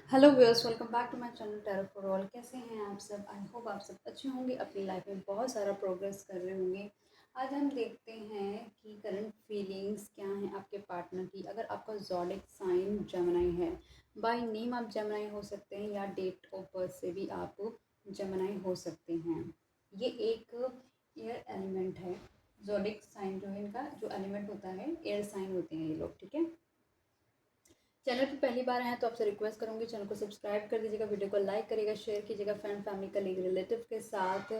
Hello viewers, welcome back to my channel tarot for all. कैसे हैं आप सब? आई होप आप सब अच्छे होंगे, अपनी लाइफ में बहुत सारा प्रोग्रेस कर रहे होंगे। आज हम देखते हैं कि करंट फीलिंग्स क्या हैं आपके पार्टनर की। अगर आपका ज़ोडिक साइन जेमिनी है, बाय नेम आप जेमिनी हो सकते हैं या डेट ऑफ बर्थ से भी आप जेमिनी हो सकते हैं। ये एक एयर एलिमेंट है। ज़ोडिक साइन जो है, इनका जो एलिमेंट होता है, एयर साइन होते हैं ये लोग, ठीक है। चैनल पे पहली बार आए हैं तो आपसे रिक्वेस्ट करूंगी, चैनल को सब्सक्राइब कर दीजिएगा, वीडियो को लाइक करिएगा, शेयर कीजिएगा फ्रेंड फैमिली कलीग रिलेटिव के साथ,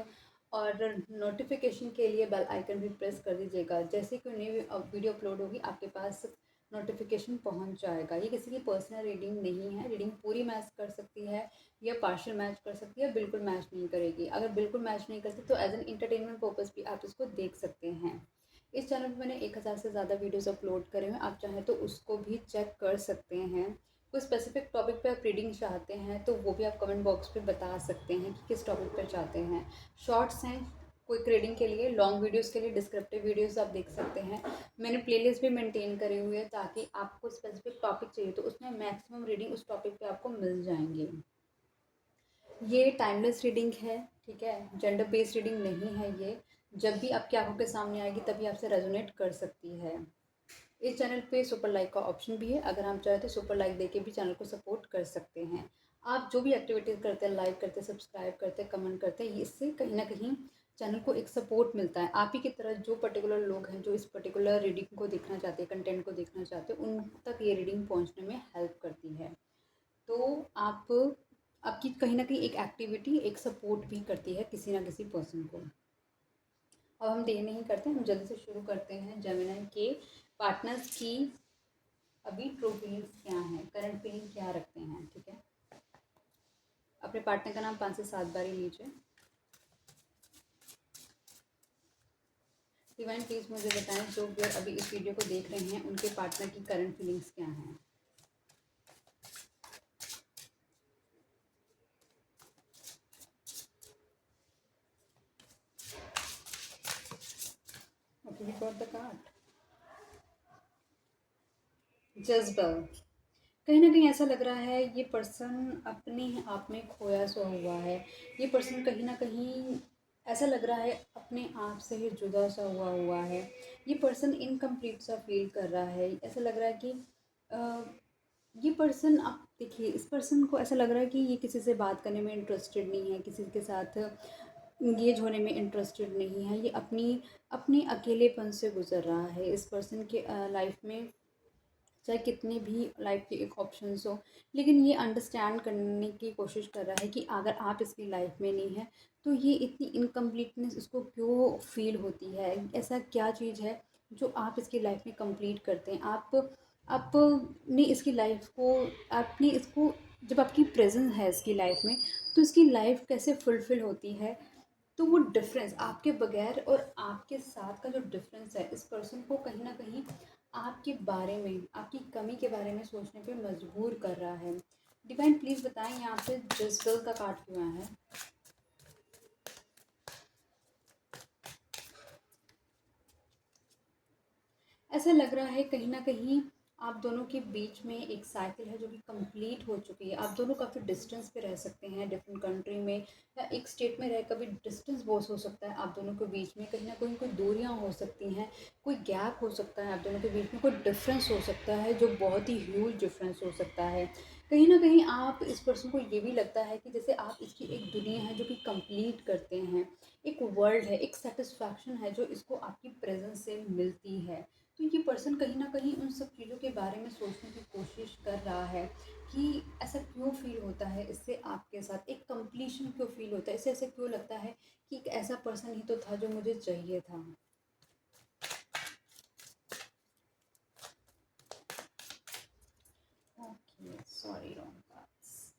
और नोटिफिकेशन के लिए बेल आइकन भी प्रेस कर दीजिएगा। जैसे कोई नई वीडियो अपलोड होगी आपके पास नोटिफिकेशन पहुंच जाएगा। ये किसी की पर्सनल रीडिंग नहीं है। रीडिंग पूरी मैच कर सकती है या पार्शियल मैच कर सकती है, बिल्कुल मैच नहीं करेगी। अगर बिल्कुल मैच नहीं करती तो एज एन इंटरटेनमेंट पर्पज़ भी आप इसको देख सकते हैं। इस चैनल पे मैंने 1000 से ज़्यादा वीडियोस अपलोड करे हुए हैं, आप चाहें तो उसको भी चेक कर सकते हैं। कोई स्पेसिफिक टॉपिक पे आप रीडिंग चाहते हैं तो वो भी आप कमेंट बॉक्स पे बता सकते हैं कि किस टॉपिक पे चाहते हैं। शॉर्ट्स हैं क्विक रीडिंग के लिए, लॉन्ग वीडियोस के लिए डिस्क्रिप्टिव वीडियोस आप देख सकते हैं। मैंने प्लेलिस्ट भी मेंटेन करे हुए है ताकि आपको स्पेसिफिक टॉपिक चाहिए तो उसमें मैक्सिमम रीडिंग उस टॉपिक पे आपको मिल जाएंगे। ये टाइमलेस रीडिंग है, ठीक है, जेंडर बेस्ड रीडिंग नहीं है ये। जब भी आपकी आंखों के सामने आएगी तभी आपसे रेजोनेट कर सकती है। इस चैनल पे सुपर लाइक का ऑप्शन भी है, अगर हम चाहें तो सुपर लाइक देके भी चैनल को सपोर्ट कर सकते हैं। आप जो भी एक्टिविटीज़ करते हैं, लाइक करते हैं, सब्सक्राइब करते हैं, कमेंट करते हैं, इससे कहीं ना कहीं चैनल को एक सपोर्ट मिलता है। आप ही की तरह जो पर्टिकुलर लोग हैं जो इस पर्टिकुलर रीडिंग को देखना चाहते हैं, कंटेंट को देखना चाहते हैं, उन तक ये रीडिंग पहुँचने में हेल्प करती है। तो आप आपकी कहीं ना कहीं एक एक्टिविटी एक सपोर्ट भी करती है किसी ना किसी पर्सन को। अब हम देर नहीं करते, हम जल्दी से शुरू करते हैं जेमिनी के पार्टनर्स की अभी ट्रू फीलिंग्स क्या हैं, करंट फीलिंग क्या रखते हैं, ठीक है। अपने पार्टनर का नाम 5 से 7 बार ही लीजिए। डिवाइन प्लीज़ मुझे बताएं, जो व्यूअर अभी इस वीडियो को देख रहे हैं उनके पार्टनर की करंट फीलिंग्स क्या हैं। Okay, we got the card जज्बा। कहीं न कहीं ऐसा लग रहा है ये पर्सन अपने आप में खोया सा हुआ है। ये पर्सन कहीं न कहीं ऐसा लग रहा है अपने आप से ही जुदा सा हुआ है। ये पर्सन इनकम्प्लीट सा फ़ील कर रहा है। ऐसा लग रहा है कि अ, ये पर्सन, आप देखिए, इस पर्सन को ऐसा लग रहा है कि ये किसी से बात करने में इंटरेस्टेड नहीं है, किसी के साथ एंगेज होने में इंटरेस्टेड नहीं है। ये अपने अकेलेपन से गुज़र रहा है। इस पर्सन के लाइफ़ में चाहे कितने भी लाइफ के एक ऑप्शंस हो, लेकिन ये अंडरस्टैंड करने की कोशिश कर रहा है कि अगर आप इसकी लाइफ में नहीं है तो ये इतनी इनकम्प्लीटनेस उसको क्यों फील होती है। ऐसा क्या चीज़ है जो आप इसकी लाइफ में कंप्लीट करते हैं। आपने इसकी लाइफ को, आपने इसको, जब आपकी प्रेजेंस है इसकी लाइफ में तो इसकी लाइफ कैसे फुलफ़िल होती है। तो वो डिफरेंस आपके बगैर और आपके साथ का जो डिफरेंस है, इस पर्सन को कहीं ना कहीं आपके बारे में, आपकी कमी के बारे में सोचने पे मजबूर कर रहा है। डिवाइन प्लीज़ बताएं यहाँ पे जज्बल का कार्ड क्यों आया है। ऐसा लग रहा है कहीं न कहीं आप दोनों के बीच में एक साइकिल है जो कि कंप्लीट हो चुकी है। आप दोनों काफ़ी डिस्टेंस पे रह सकते हैं, डिफरेंट कंट्री में या एक स्टेट में रह कर भी डिस्टेंस बहुत हो सकता है आप दोनों के बीच में। कहीं न कहीं कोई दूरियाँ हो सकती हैं, कोई गैप हो सकता है आप दोनों के बीच में, कोई डिफरेंस हो सकता है जो बहुत ही ह्यूज डिफरेंस हो सकता है। कहीं न कहीं आप इस पर्सन को ये भी लगता है कि जैसे आप इसकी एक दुनिया है जो कि कंप्लीट करते हैं, एक वर्ल्ड है, एक सैटिस्फैक्शन है जो इसको आपकी प्रेज़ेंस से मिलती है। तो ये पर्सन कहीं न कहीं उन सब चीज़ों के बारे में सोचने की कोशिश कर रहा है कि ऐसा क्यों फ़ील होता है इससे आपके साथ, एक कंप्लीशन क्यों फ़ील होता है, इसे ऐसे क्यों लगता है कि एक ऐसा पर्सन ही तो था जो मुझे चाहिए था। Okay, sorry, wrong cards.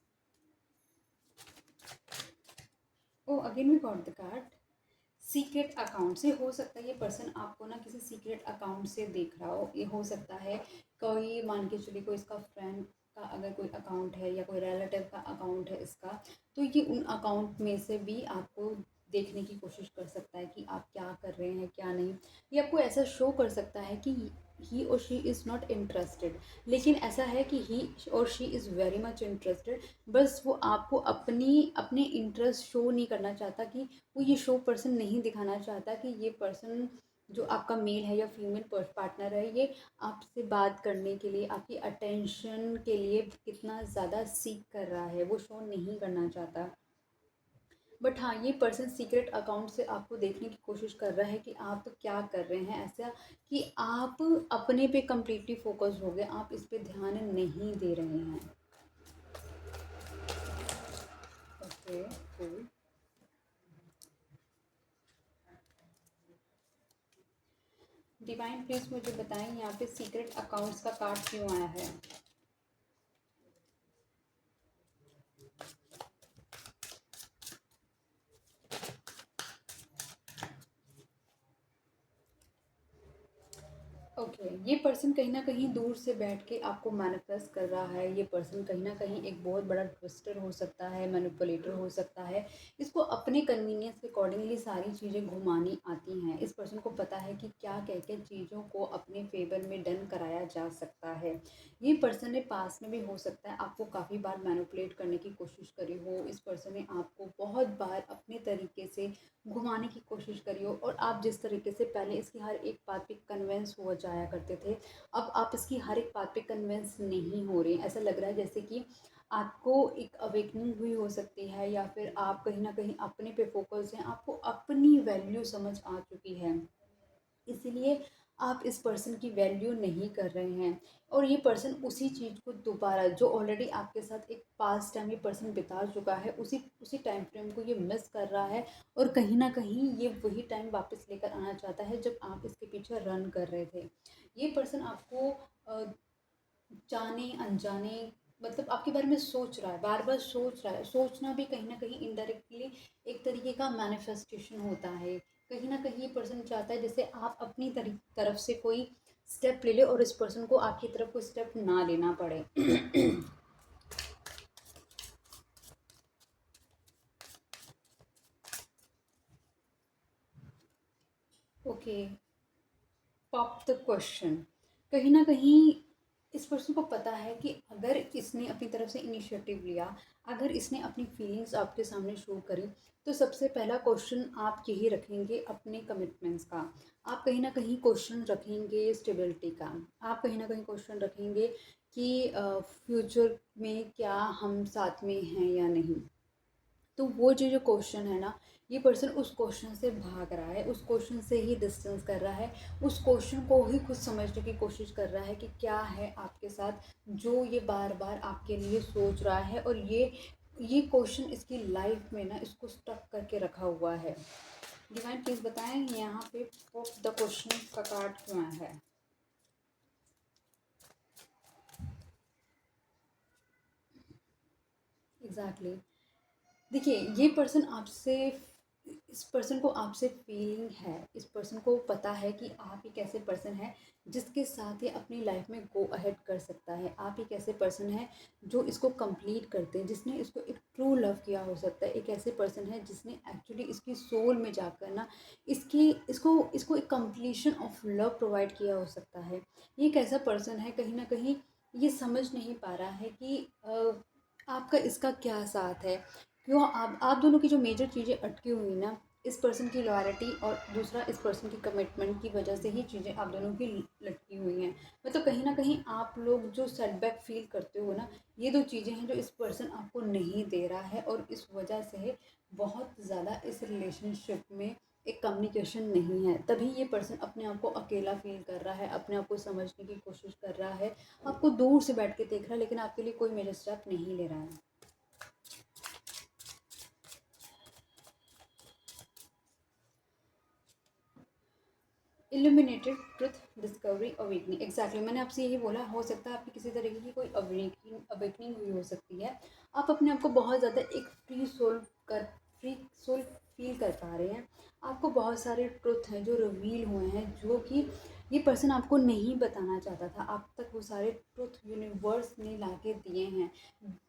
Oh, again we got the card secret account. से हो सकता है ये पर्सन आपको ना किसी सीक्रेट अकाउंट से देख रहा हो। ये हो सकता है कोई, मान के चलिए, कोई इसका फ्रेंड का अगर कोई अकाउंट है या कोई रिलेटिव का अकाउंट है इसका, तो ये उन अकाउंट में से भी आपको देखने की कोशिश कर सकता है कि आप क्या कर रहे हैं क्या नहीं। ये आपको ऐसा शो कर सकता है कि ही और शी इज़ नॉट इंटरेस्टेड, लेकिन ऐसा है कि ही और she is very much interested. बस वो आपको अपने इंटरेस्ट शो नहीं करना चाहता, कि वो ये शो पर्सन नहीं दिखाना चाहता कि ये पर्सन जो आपका मेल है या फीमेल पार्टनर है, ये आपसे बात करने के लिए, आपकी अटेंशन के लिए कितना ज़्यादा सीख कर रहा है, वो शो नहीं करना चाहता। बट हाँ, ये पर्सन सीक्रेट अकाउंट से आपको देखने की कोशिश कर रहा है कि आप क्या कर रहे हैं, ऐसा कि आप अपने पे कम्प्लीटली फोकस हो गए, आप इस पे ध्यान नहीं दे रहे हैं। Okay, cool. डिवाइन प्लीज मुझे बताएं यहाँ पे सीक्रेट अकाउंट्स का कार्ड क्यों आया है। ओके, ये पर्सन कहीं न कहीं दूर से बैठ के आपको मैनिफेस्ट कर रहा है। ये पर्सन कहीं न कहीं एक बहुत बड़ा ट्विस्टर हो सकता है, मैनिपुलेटर हो सकता है। इसको अपने कन्वीनियंस के अकॉर्डिंगली सारी चीज़ें घुमानी आती हैं। इस पर्सन को पता है कि क्या कह के चीज़ों को अपने फ़ेवर में डन कराया जा सकता है। ये पर्सन ने पास्ट में भी हो सकता है आपको काफ़ी बार मैनिपुलेट करने की कोशिश करी हो। इस पर्सन ने आपको बहुत बार अपने तरीके से घुमाने की कोशिश करी हो, और आप जिस तरीके से पहले इसकी हर एक बात पे कन्विंस हो जाया करते थे, अब आप इसकी हर एक बात पे कन्विंस नहीं हो रहे हैं। ऐसा लग रहा है जैसे कि आपको एक अवेकनिंग हुई हो सकती है, या फिर आप कहीं न कहीं अपने पे फ़ोकस हैं, आपको अपनी वैल्यू समझ आ चुकी है। इसीलिए आप इस पर्सन की वैल्यू नहीं कर रहे हैं, और ये पर्सन उसी चीज़ को दोबारा, जो ऑलरेडी आपके साथ एक पास्ट टाइम ये पर्सन बिता चुका है, उसी उसी टाइम फ्रेम को ये मिस कर रहा है, और कहीं ना कहीं ये वही टाइम वापस लेकर आना चाहता है जब आप इसके पीछे रन कर रहे थे। ये पर्सन आपको जाने अनजाने, मतलब आपके बारे में सोच रहा है, बार बार सोच रहा है। सोचना भी कहीं ना कहीं इनडायरेक्टली एक तरीके का मैनिफेस्टेशन होता है। कहीं ना कहीं ये पर्सन चाहता है जैसे आप अपनी तरफ से कोई स्टेप ले ले, और इस पर्सन को आपकी तरफ कोई स्टेप ना लेना पड़े। Okay, pop the question. कहीं ना कहीं इस पर्सन को पता है कि अगर इसने अपनी तरफ से इनिशिएटिव लिया, अगर इसने अपनी फीलिंग्स आपके सामने शो करी, तो सबसे पहला क्वेश्चन आप यही रखेंगे अपने कमिटमेंट्स का। आप कहीं ना कहीं क्वेश्चन रखेंगे स्टेबिलिटी का। आप कहीं ना कहीं क्वेश्चन रखेंगे कि फ्यूचर में क्या हम साथ में हैं या नहीं। तो वो जो क्वेश्चन है ना, ये पर्सन उस क्वेश्चन से भाग रहा है, उस क्वेश्चन से ही डिस्टेंस कर रहा है, उस क्वेश्चन को ही खुद समझने की कोशिश कर रहा है कि क्या है आपके साथ जो ये बार बार आपके लिए सोच रहा है, और ये क्वेश्चन इसकी लाइफ में ना इसको स्टक करके रखा हुआ है। डिवाइन प्लीज बताएं यहाँ पे द क्वेश्चन का कार्ड क्यों आया है। Exactly exactly. देखिए, ये पर्सन आपसे, इस पर्सन को आपसे फीलिंग है। इस पर्सन को पता है कि आप एक ऐसे पर्सन हैं जिसके साथ ये अपनी लाइफ में गो अहेड कर सकता है। आप एक ऐसे पर्सन हैं जो इसको कंप्लीट करते हैं, जिसने इसको एक ट्रू लव किया हो सकता है। एक ऐसे पर्सन है जिसने एक्चुअली इसकी सोल में जाकर ना इसकी इसको इसको एक कंप्लीशन ऑफ लव प्रोवाइड किया हो सकता है। ये एक ऐसा पर्सन है, कहीं ना कहीं ये समझ नहीं पा रहा है कि आपका इसका क्या साथ है। क्यों आप दोनों की जो मेजर चीज़ें अटकी हुई ना, इस पर्सन की लॉयल्टी और दूसरा इस पर्सन की कमिटमेंट की वजह से ही चीज़ें आप दोनों की लटकी हुई हैं। मतलब कहीं ना कहीं आप लोग जो सेटबैक फील करते हो ना, ये दो चीज़ें हैं जो इस पर्सन आपको नहीं दे रहा है, और इस वजह से बहुत ज़्यादा इस रिलेशनशिप में एक कम्युनिकेशन नहीं है। तभी ये पर्सन अपने आप को अकेला फील कर रहा है, अपने आप को समझने की कोशिश कर रहा है, आपको दूर से बैठ के देख रहा है, लेकिन आपके लिए कोई मेजर स्टेप नहीं ले रहा है। Illuminated truth discovery awakening. Exactly, मैंने आपसे यही बोला, हो सकता है आपकी किसी तरीके की कोई अवेकनिंग हुई हो सकती है। आप अपने आप को बहुत ज़्यादा एक फ्री सोल फील कर पा रहे हैं। आपको बहुत सारे ट्रुथ हैं जो रिवील हुए हैं, जो कि ये पर्सन आपको नहीं बताना चाहता था, आप तक वो सारे ट्रुथ यूनिवर्स ने ला के दिए हैं,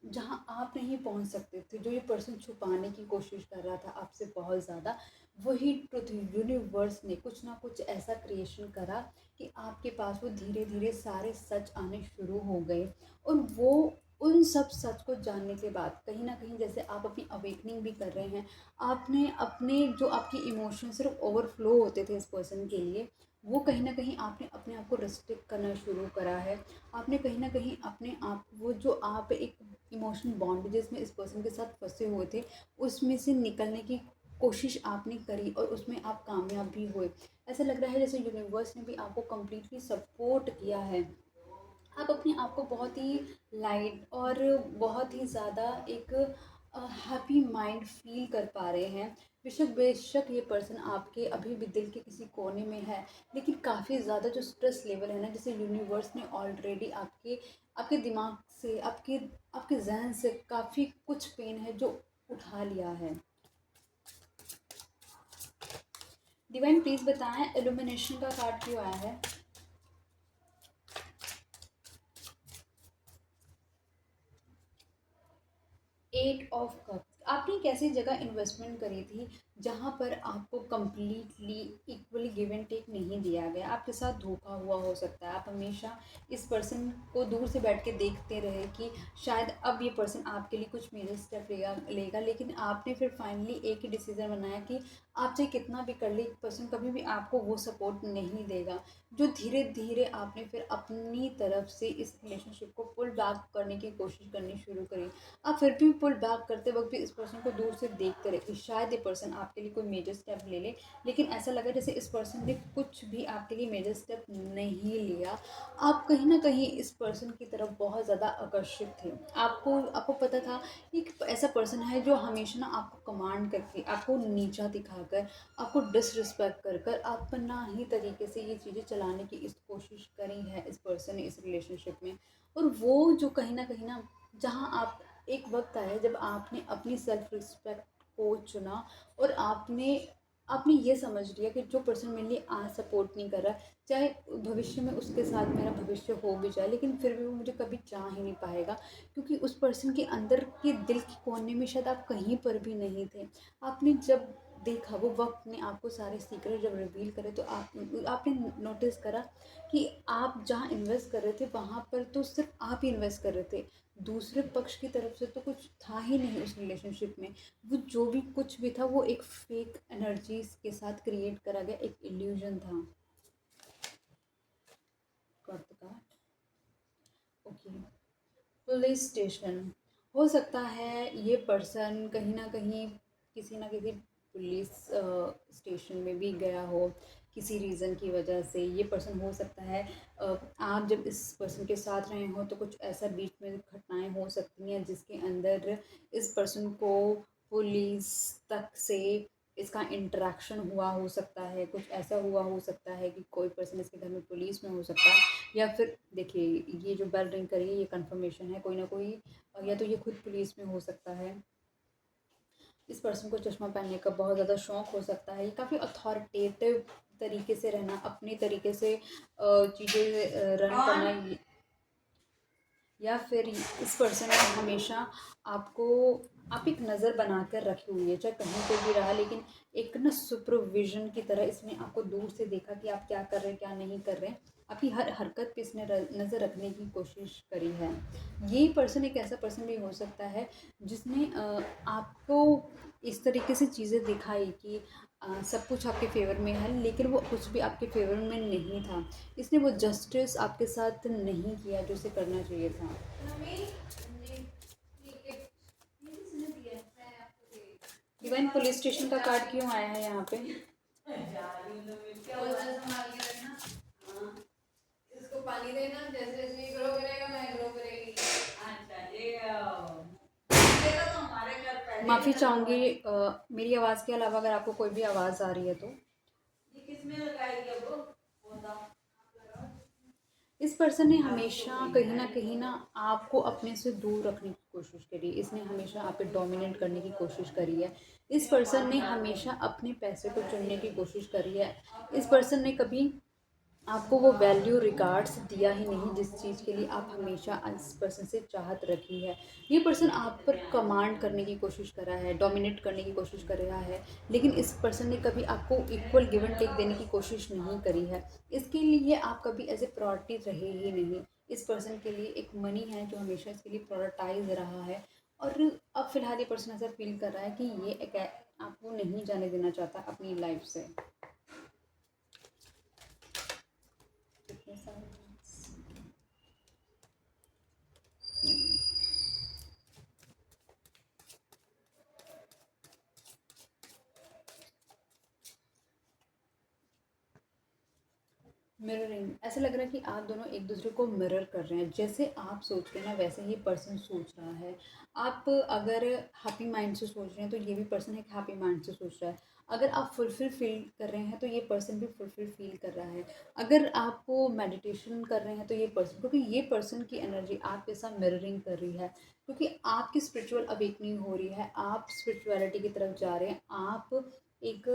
जहाँ आप नहीं पहुँच सकते थे। जो ये पर्सन छुपाने की कोशिश कर रहा था आपसे बहुत ज़्यादा, वही ट्रुथ यूनिवर्स ने कुछ ना कुछ ऐसा क्रिएशन करा कि आपके पास वो धीरे धीरे सारे सच आने शुरू हो गए। और वो उन सब सच को जानने के बाद कहीं न कहीं जैसे आप अपनी अवेकनिंग भी कर रहे हैं, आपने अपने जो आपकी इमोशन सिर्फ़ ओवरफ्लो होते थे इस पर्सन के लिए, वो कहीं न कहीं आपने अपने आप को रिस्ट्रिक्ट करना शुरू करा है। आपने कहीं न कहीं अपने आप वो जो आप एक इमोशनल बॉन्डेजेस में इस पर्सन के साथ फँसे हुए थे, उसमें से निकलने की कोशिश आपने करी और उसमें आप कामयाब भी हुए। ऐसा लग रहा है जैसे यूनिवर्स ने भी आपको कंप्लीटली सपोर्ट किया है। आप अपने आप को बहुत ही लाइट और बहुत ही ज़्यादा एक हैप्पी माइंड फ़ील कर पा रहे हैं। बेशक ये पर्सन आपके अभी भी दिल के किसी कोने में है, लेकिन काफ़ी ज़्यादा जो स्ट्रेस लेवल है ना, जैसे यूनिवर्स ने ऑलरेडी आपके आपके दिमाग से, आपके आपके ज़हन से काफ़ी कुछ पेन है जो उठा लिया है। डिवाइन प्लीज़ बताएं इल्यूमिनेशन का कार्ड क्यों आया है? 8 ऑफ कप्स। आपने एक ऐसी जगह इन्वेस्टमेंट करी थी जहाँ पर आपको completely equally give and take नहीं दिया गया। आपके साथ धोखा हुआ हो सकता है। आप हमेशा इस पर्सन को दूर से बैठ के देखते रहे कि शायद अब ये पर्सन आपके लिए कुछ मेजर स्टेप लेगा, लेकिन आपने फिर फाइनली एक ही डिसीज़न बनाया कि आप चाहे कितना भी कर ले, एक पर्सन कभी भी आपको वो सपोर्ट नहीं देगा। जो धीरे-धीरे आपने फिर अपनी तरफ से इस रिलेशनशिप को पुल बैक करने की कोशिश करनी शुरू करी। आप फिर भी पुल बैक करते वक्त भी इस पर्सन को दूर से देखते रहे कि शायद ये पर्सन आपके लिए कोई मेजर स्टेप ले ले, लेकिन ऐसा लगा जैसे इस पर्सन ने कुछ भी आपके लिए मेजर स्टेप नहीं लिया। आप कहीं ना कहीं इस पर्सन की तरफ बहुत ज़्यादा आकर्षित थे। आपको आपको पता था एक ऐसा पर्सन है जो हमेशा ना आपको कमांड करके, आपको नीचा दिखाकर, आपको डिसरिस्पेक्ट कर कर अपना ही तरीके से ये चीज़ें चलाने की इस कोशिश करी है इस पर्सन ने इस रिलेशनशिप में। और वो जो कहीं ना जहाँ आप एक वक्त आया जब आपने अपनी सेल्फ रिस्पेक्ट को चुना और आपने आपने ये समझ लिया कि जो पर्सन मेरे लिए आज सपोर्ट नहीं कर रहा, चाहे भविष्य में उसके साथ मेरा भविष्य हो भी जाए, लेकिन फिर भी वो मुझे कभी चाह ही नहीं पाएगा, क्योंकि उस पर्सन के अंदर के दिल के कोने में शायद आप कहीं पर भी नहीं थे। आपने जब देखा, वो वक्त ने आपको सारे सीक्रेट जब रिवील करे, तो आपने नोटिस करा कि आप जहाँ इन्वेस्ट कर रहे थे वहाँ पर तो सिर्फ आप ही इन्वेस्ट कर रहे थे, दूसरे पक्ष की तरफ से तो कुछ था ही नहीं उस रिलेशनशिप में। वो जो भी कुछ भी था वो एक फेक एनर्जीज के साथ क्रिएट करा गया एक इल्यूजन था। Okay, police station. हो सकता है ये पर्सन कहीं ना कहीं किसी ना किसी पुलिस स्टेशन में भी गया हो किसी रीज़न की वजह से। ये पर्सन हो सकता है आप जब इस पर्सन के साथ रहे हो तो कुछ ऐसा बीच में घटनाएं हो सकती हैं जिसके अंदर इस पर्सन को पुलिस तक से इसका इंटरेक्शन हुआ हो सकता है। कुछ ऐसा हुआ हो सकता है कि कोई पर्सन इसके घर में पुलिस में हो सकता है, या फिर देखिए ये जो बेल रिंग करी है ये कंफर्मेशन है, कोई ना कोई या तो ये खुद पुलिस में हो सकता है। इस पर्सन को चश्मा पहनने का बहुत ज़्यादा शौक हो सकता है। ये काफ़ी अथॉरिटेटिव तरीके से रहना, अपने तरीके से चीज़ें रन करना, या फिर इस पर्सन ने हमेशा आपको आप एक नज़र बना कर रखी हुई है, चाहे कहीं पे भी रहा, लेकिन एक ना सुपरविजन की तरह इसने आपको दूर से देखा कि आप क्या कर रहे हैं क्या नहीं कर रहे हैं। आपकी हर हरकत पे इसने नज़र रखने की कोशिश करी है। ये पर्सन एक ऐसा पर्सन भी हो सकता है जिसने आपको इस तरीके से चीज़ें दिखाई कि सब कुछ आपके फेवर में है, लेकिन वो कुछ भी आपके फेवर में नहीं था। इसने वो जस्टिस आपके साथ नहीं किया जो उसे करना चाहिए था। डिवाइन पुलिस स्टेशन का कार्ड क्यों आया है यहाँ पे? इसको पानी देना, जैसे जैसे ये ग्रो करेगा मैं ग्रो करेगी। अच्छा ये तो हमारे घर पहले माफ़ी चाहूँगी मेरी आवाज़ के अलावा अगर आपको कोई भी आवाज़ आ रही है तो। ये किसमें लगाएगी अब पौधा? इस पर्सन ने हमेशा कहीं ना आपको अपने से दूर रखने की कोशिश करी। इसने हमेशा आप पे डोमिनेट करने की कोशिश करी है। इस पर्सन ने हमेशा अपने पैसे को चुनने की कोशिश करी है। इस पर्सन ने कभी आपको वो वैल्यू रिगार्ड्स दिया ही नहीं जिस चीज़ के लिए आप हमेशा इस पर्सन से चाहत रखी है। ये पर्सन आप पर कमांड करने की कोशिश कर रहा है, डोमिनेट करने की कोशिश कर रहा है, लेकिन इस पर्सन ने कभी आपको इक्वल गिव एंड टेक देने की कोशिश नहीं करी है। इसके लिए आप कभी एज ए प्रायोरिटी रहे ही नहीं। इस पर्सन के लिए एक मनी है जो हमेशा इसके लिए प्रायोरिटाइज रहा है, और अब फिलहाल ये पर्सन ऐसा फील कर रहा है कि ये एक आपको नहीं जाने देना चाहता अपनी लाइफ से। कितने सारे मिररिंग, ऐसा लग रहा है कि आप दोनों एक दूसरे को मिरर कर रहे हैं। जैसे आप सोच रहे हैं ना वैसे ही पर्सन सोच रहा है। आप अगर हैप्पी माइंड से सोच रहे हैं तो ये भी पर्सन एक हैप्पी माइंड से सोच रहा है। अगर आप फुलफिल फील कर रहे हैं तो ये पर्सन भी फुलफिल फील कर रहा है। अगर आप मेडिटेशन कर रहे हैं तो ये पर्सन, क्योंकि ये पर्सन की एनर्जी आपके साथ मिररिंग कर रही है, क्योंकि आपकी स्पिरिचुअल अवेकनिंग हो रही है, आप स्पिरिचुअलिटी की तरफ जा रहे हैं, आप एक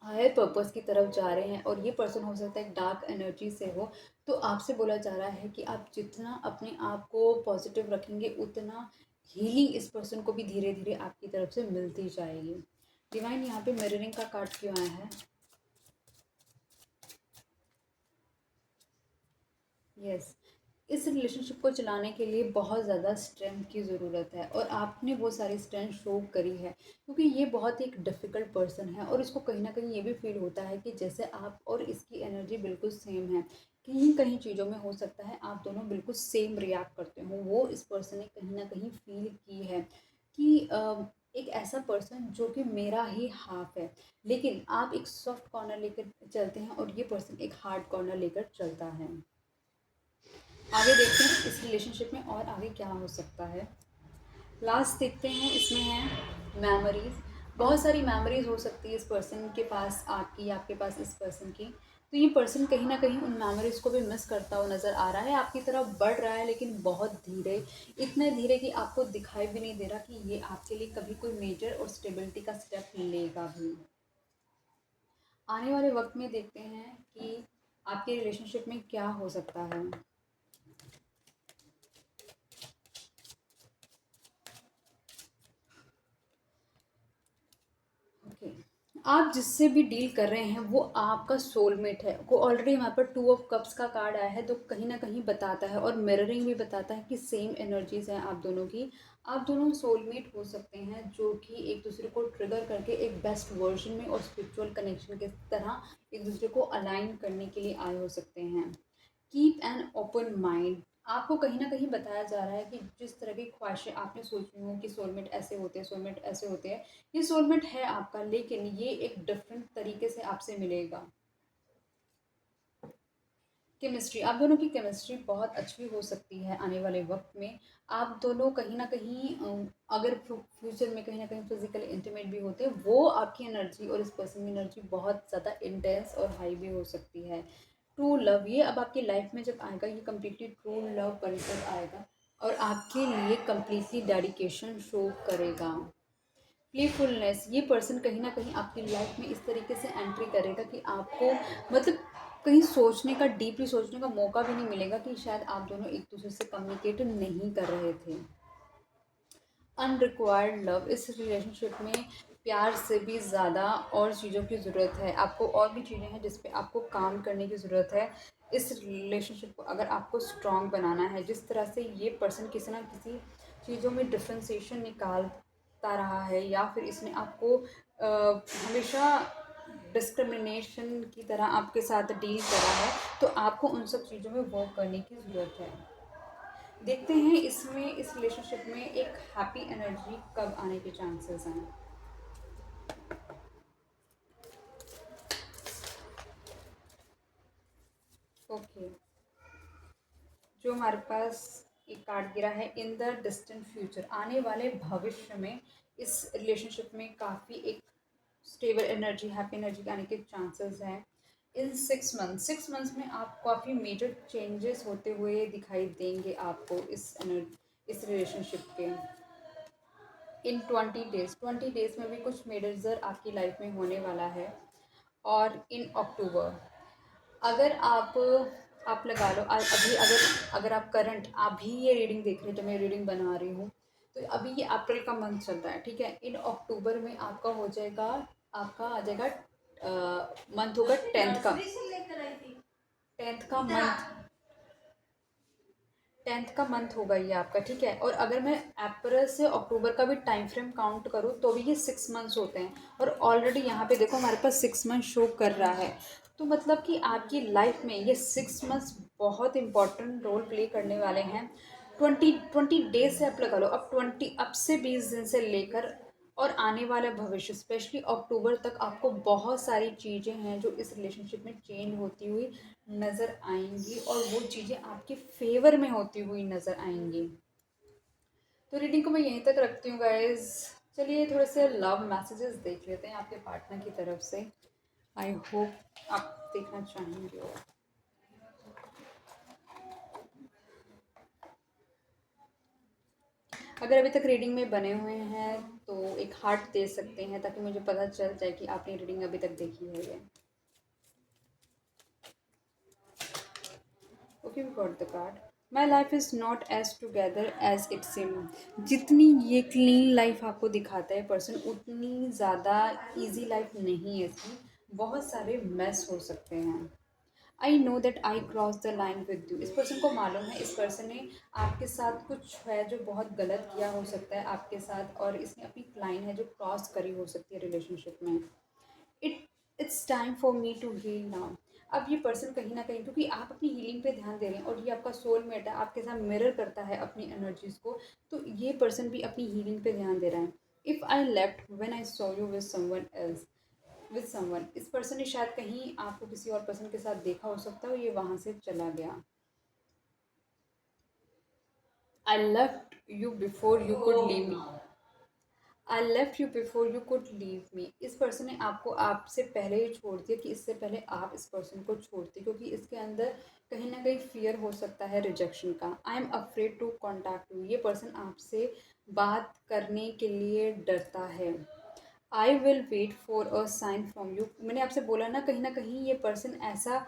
हायर पर्पस की तरफ जा रहे हैं, और ये पर्सन हो सकता है डार्क एनर्जी से हो। तो आपसे बोला जा रहा है कि आप जितना अपने आप को पॉजिटिव रखेंगे उतना हीलिंग इस पर्सन को भी धीरे धीरे आपकी तरफ से मिलती जाएगी। डिवाइन, यहाँ पे मिररिंग का कार्ड क्यों आया है? यस, इस रिलेशनशिप को चलाने के लिए बहुत ज़्यादा स्ट्रेंथ की ज़रूरत है, और आपने वो सारी स्ट्रेंथ शो करी है, क्योंकि ये बहुत ही एक डिफ़िकल्ट पर्सन है, और इसको कहीं ना कहीं ये भी फील होता है कि जैसे आप और इसकी एनर्जी बिल्कुल सेम है। कहीं कहीं चीज़ों में हो सकता है आप दोनों बिल्कुल सेम रिएक्ट करते हो। वो इस पर्सन ने कहीं ना कहीं फील की है कि एक ऐसा पर्सन जो कि मेरा ही हाफ है, लेकिन आप एक सॉफ्ट कॉर्नर लेकर चलते हैं और ये पर्सन एक हार्ड कॉर्नर लेकर चलता है। आगे देखते हैं इस रिलेशनशिप में और आगे क्या हो सकता है। लास्ट देखते हैं, इसमें है मेमोरीज। बहुत सारी मेमोरीज हो सकती है इस पर्सन के पास आपकी, आपके पास इस पर्सन की। तो ये पर्सन कहीं ना कहीं उन मेमोरीज को भी मिस करता हुआ नज़र आ रहा है, आपकी तरफ बढ़ रहा है लेकिन बहुत धीरे, इतने धीरे कि आपको दिखाई भी नहीं दे रहा कि ये आपके लिए कभी कोई मेजर और स्टेबिलिटी का स्टेप लेगा भी। आने वाले वक्त में देखते हैं कि आपके रिलेशनशिप में क्या हो सकता है। ओके, आप जिससे भी डील कर रहे हैं वो आपका सोलमेट है। को ऑलरेडी वहाँ पर टू ऑफ कप्स का कार्ड आया है, तो कहीं ना कहीं बताता है, और मिररिंग भी बताता है कि सेम एनर्जीज हैं आप दोनों की। आप दोनों सोलमेट हो सकते हैं जो कि एक दूसरे को ट्रिगर करके एक बेस्ट वर्जन में और स्पिरिचुअल कनेक्शन की तरह एक दूसरे को अलाइन करने के लिए आए हो सकते हैं। कीप एन ओपन माइंड, आपको कहीं ना कहीं बताया जा रहा है कि जिस तरह की ख्वाहिशें आपने सोची हों कि सोलमेट ऐसे होते हैं, सोलमेट ऐसे होते हैं, ये सोलमेट है आपका, लेकिन ये एक डिफरेंट तरीके से आपसे मिलेगा। केमिस्ट्री, आप दोनों की केमिस्ट्री बहुत अच्छी हो सकती है आने वाले वक्त में। आप दोनों कहीं ना कहीं अगर फ्यूचर में कहीं ना कहीं फिजिकल इंटीमेट भी होते हैं, वो आपकी एनर्जी और इस पर्सन की एनर्जी बहुत ज़्यादा इंटेंस और हाई भी हो सकती है। ट्रू लव, ये अब आपकी लाइफ में जब आएगा ये कम्प्लीटली ट्रू लव बनकर आएगा, और आपके लिए कम्प्लीटली डेडिकेशन शो करेगा। प्लेफुलनेस, ये पर्सन कहीं ना कहीं आपकी लाइफ में इस तरीके से एंट्री करेगा कि आपको मतलब कहीं सोचने का, डीपली सोचने का मौका भी नहीं मिलेगा कि शायद आप दोनों एक दूसरे से कम्युनिकेट नहीं कर रहे थे। अनरिक्वायर्ड लव, इस रिलेशनशिप में प्यार से भी ज़्यादा और चीज़ों की ज़रूरत है आपको, और भी चीज़ें हैं जिस पे आपको काम करने की ज़रूरत है। इस रिलेशनशिप को अगर आपको स्ट्रॉन्ग बनाना है, जिस तरह से ये पर्सन किसी ना किसी चीज़ों में डिफ्रेंसिएशन निकालता रहा है, या फिर इसने आपको हमेशा डिस्क्रिमिनेशन की तरह आपके साथ डील करा है, तो आपको उन सब चीज़ों में वर्क करने की ज़रूरत है। देखते हैं इसमें, इस रिलेशनशिप में एक हैप्पी एनर्जी कब आने के चांसेस हैं। ओके, जो हमारे पास एक कार्ड गिरा है, इन द डिस्टेंट फ्यूचर, आने वाले भविष्य में इस रिलेशनशिप में काफ़ी एक स्टेबल एनर्जी, हैप्पी एनर्जी आने के चांसेस हैं। इन 6 मंथ, 6 मंथ्स में आप काफ़ी मेजर चेंजेस होते हुए दिखाई देंगे आपको इस रिलेशनशिप के। इन 20 डेज, 20 डेज में भी कुछ मेजर आपकी लाइफ में होने वाला है। और इन अक्टूबर, अगर आप लगा लो अभी अगर अगर आप करंट अभी ये रीडिंग देख रहे हो, जब मैं रीडिंग बना रही हूँ, तो अभी ये अप्रैल का मंथ चल रहा है, ठीक है। इन अक्टूबर में आपका हो जाएगा, आपका आ जाएगा मंथ होगा 10th का मंथ होगा ये आपका, ठीक है। और अगर मैं अप्रैल से अक्टूबर का भी टाइम फ्रेम काउंट करूँ तो भी ये 6 मंथ्स होते हैं। और ऑलरेडी यहाँ पे देखो हमारे पास 6 मंथ शो कर रहा है। तो मतलब कि आपकी लाइफ में ये 6 मंथ्स बहुत इंपॉर्टेंट रोल प्ले करने वाले हैं। 20 डेज से आप लगा लो, अब से 20 दिन से लेकर और आने वाला भविष्य स्पेशली अक्टूबर तक आपको बहुत सारी चीज़ें हैं जो इस रिलेशनशिप में चेंज होती हुई नज़र आएंगी, और वो चीज़ें आपके फेवर में होती हुई नज़र आएंगी। तो रीडिंग को मैं यहीं तक रखती हूँ गाइज। चलिए थोड़े से लव मैसेजेस देख लेते हैं आपके पार्टनर की तरफ से। आई होप आप देखना चाहेंगे। अगर अभी तक रीडिंग में बने हुए हैं तो एक हार्ट दे सकते हैं, ताकि मुझे पता चल जाए कि आपने रीडिंग अभी तक देखी है ये। Okay, we got the card. My life is not as together as it seem. जितनी ये क्लीन लाइफ आपको दिखाता है पर्सन, उतनी ज़्यादा ईजी लाइफ नहीं है इसकी। बहुत सारे मेस हो सकते हैं। I know that I cross the line with you. इस पर्सन को मालूम है, इस पर्सन ने आपके साथ कुछ है जो बहुत गलत किया हो सकता है आपके साथ, और इसने अपनी लाइन है जो क्रॉस करी हो सकती है रिलेशनशिप में। It's time for me to heal now. अब ये पर्सन कहीं ना कहीं, क्योंकि आप अपनी हीलिंग पे ध्यान दे रहे हैं और ये आपका सोलमेट है, आपके साथ मिरर करता है अपनी एनर्जीज को, तो ये पर्सन भी अपनी हीलिंग पे ध्यान दे रहा है। If I left when I saw you with someone else, with someone, इस पर्सन ने शायद कहीं आपको किसी और पर्सन के साथ देखा हो सकता है और ये वहाँ से चला गया। I left you before you could leave me. I left you before you could leave me. इस पर्सन ने आपको आपसे पहले ही छोड़ दिया कि इससे पहले आप इस पर्सन को छोड़ते, क्योंकि इसके अंदर कहीं ना कहीं फियर हो सकता है रिजेक्शन का। I am afraid to contact you. ये पर्सन आपसे बात करने के लिए डरता है। I will wait for a sign from you. मैंने आपसे बोला ना कहीं ये पर्सन ऐसा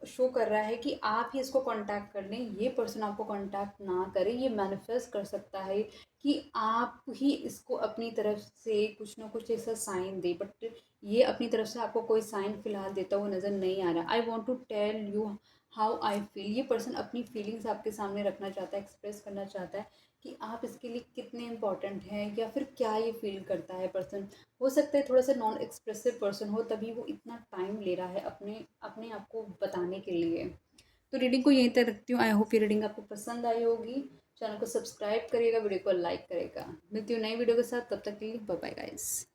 शो कर रहा है कि आप ही इसको कांटेक्ट कर लें, ये पर्सन आपको कांटेक्ट ना करे। ये मैनिफेस्ट कर सकता है कि आप ही इसको अपनी तरफ से कुछ ना कुछ ऐसा साइन दे, बट ये अपनी तरफ से आपको कोई साइन फिलहाल देता हुआ नज़र नहीं आ रहा। I want to tell you how I feel. ये पर्सन अपनी फीलिंग्स आपके सामने रखना चाहता है, एक्सप्रेस करना चाहता है कि आप इसके लिए कितने इंपॉर्टेंट हैं, या फिर क्या ये फील करता है पर्सन। हो सकता है थोड़ा सा नॉन एक्सप्रेसिव पर्सन हो, तभी वो इतना टाइम ले रहा है अपने अपने आप को बताने के लिए। तो रीडिंग को यहीं तक रखती हूँ। आई होप ये रीडिंग आपको पसंद आई होगी। चैनल को सब्सक्राइब करिएगा, वीडियो को लाइक करेगा। मिलती हूँ नई वीडियो के साथ, तब तक के लिए बाय बाय गाइस।